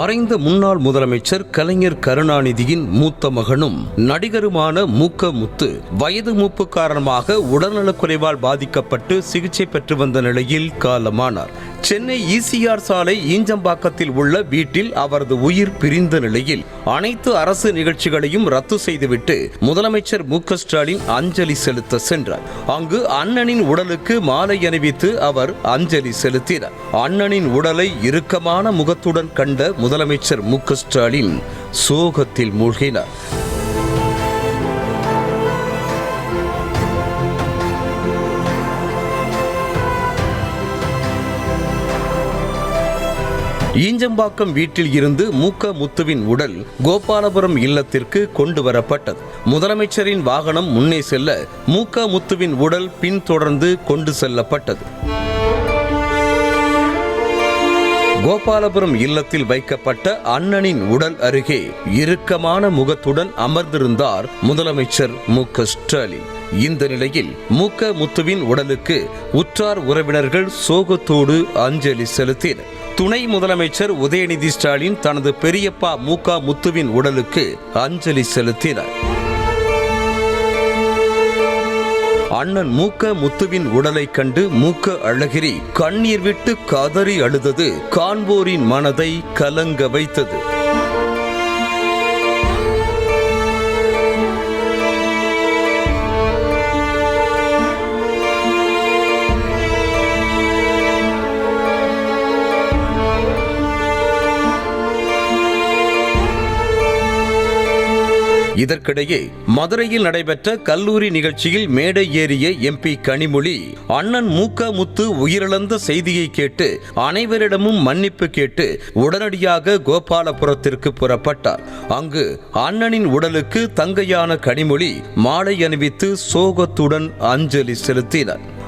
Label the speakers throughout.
Speaker 1: மறைந்த முன்னாள் முதலமைச்சர் கலைஞர் கருணாநிதியின் மூத்த மகனும் நடிகருமான மூக்க முத்து வயது மூப்பு காரணமாக உடல்நலக்குறைவால் பாதிக்கப்பட்டு சிகிச்சை பெற்று வந்த நிலையில் காலமானார். சென்னை ஈசிஆர் சாலை ஈஞ்சம்பாக்கத்தில் உள்ள வீட்டில் அவரது உயிர் பிரிந்த நிலையில் அனைத்து அரசு நிகழ்ச்சிகளையும் ரத்து செய்துவிட்டு முதலமைச்சர் மு.க. ஸ்டாலின் அஞ்சலி செலுத்த சென்றார். அங்கு அண்ணனின் உடலுக்கு மாலை அணிவித்து அவர் அஞ்சலி செலுத்தினார். அண்ணனின் உடலை இறுக்கமான முகத்துடன் கண்ட முதலமைச்சர் மு.க. ஸ்டாலின் சோகத்தில் மூழ்கினார். ஈஞ்சம்பாக்கம் வீட்டில் இருந்து மூக்க முத்துவின் உடல் கோபாலபுரம் இல்லத்திற்கு கொண்டு வரப்பட்டது. முதலமைச்சரின் வாகனம் முன்னே செல்ல மூக்க முத்துவின் உடல் பின்தொடர்ந்து கொண்டு செல்லப்பட்டது. கோபாலபுரம் இல்லத்தில் வைக்கப்பட்ட அண்ணனின் உடல் அருகே இறுக்கமான முகத்துடன் அமர்ந்திருந்தார் முதலமைச்சர் மு.க. ஸ்டாலின். இந்த நிலையில் மூக்க முத்துவின் உடலுக்கு உற்றார் உறவினர்கள் சோகத்தோடு அஞ்சலி செலுத்தினர். துணை முதலமைச்சர் உதயநிதி ஸ்டாலின் தனது பெரியப்பா மூக்க முத்துவின் உடலுக்கு அஞ்சலி செலுத்தினார். அண்ணன் மூக்க முத்துவின் உடலை கண்டு மூக்க அழகிரி கண்ணீர் விட்டு கதறி அழுதது காண்போரின் மனதை கலங்க வைத்தது. இதற்கிடையே மதுரையில் நடைபெற்ற கல்லூரி நிகழ்ச்சியில் மேடை ஏறிய எம்பி கனிமொழி அண்ணன் மூக்க முத்து உயிரிழந்த செய்தியை கேட்டு அனைவரிடமும் மன்னிப்பு கேட்டு உடனடியாக கோபாலபுரத்திற்கு புறப்பட்டார். அங்கு அண்ணனின் உடலுக்கு தங்கையான கனிமொழி மாலை அணிவித்து சோகத்துடன் அஞ்சலி செலுத்தினார்.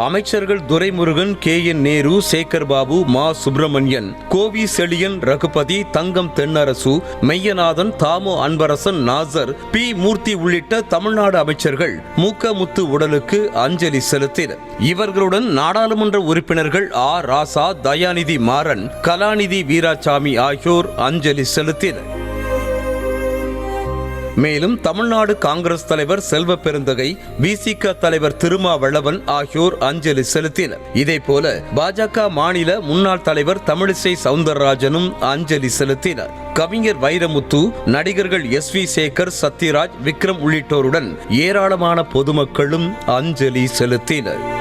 Speaker 1: அமைச்சர்கள் துரைமுருகன், கே.என். நேரு, சேகர் பாபு, மா. சுப்பிரமணியன், கோவி செழியன், ரகுபதி, தங்கம் தென்னரசு, மெய்யநாதன், தாமோ அன்பரசன், நாசர், பி. மூர்த்தி உள்ளிட்ட தமிழ்நாடு அமைச்சர்கள் மூக்க முத்து உடலுக்கு அஞ்சலி செலுத்தினர். இவர்களுடன் நாடாளுமன்ற உறுப்பினர்கள் ஆ. ராசா, தயாநிதி மாறன், கலாநிதி வீராசாமி ஆகியோர் அஞ்சலி செலுத்தினர். மேலும் தமிழ்நாடு காங்கிரஸ் தலைவர் செல்வ பெருந்தகை, வி.சி.க. தலைவர் திருமாவளவன் ஆகியோர் அஞ்சலி செலுத்தினர். இதேபோல பாஜக மாநில முன்னாள் தலைவர் தமிழிசை சவுந்தரராஜனும் அஞ்சலி செலுத்தினர். கவிஞர் வைரமுத்து, நடிகர்கள் எஸ்.வி. சேகர், சத்யராஜ், விக்ரம் உள்ளிட்டோருடன் ஏராளமான பொதுமக்களும் அஞ்சலி செலுத்தினர்.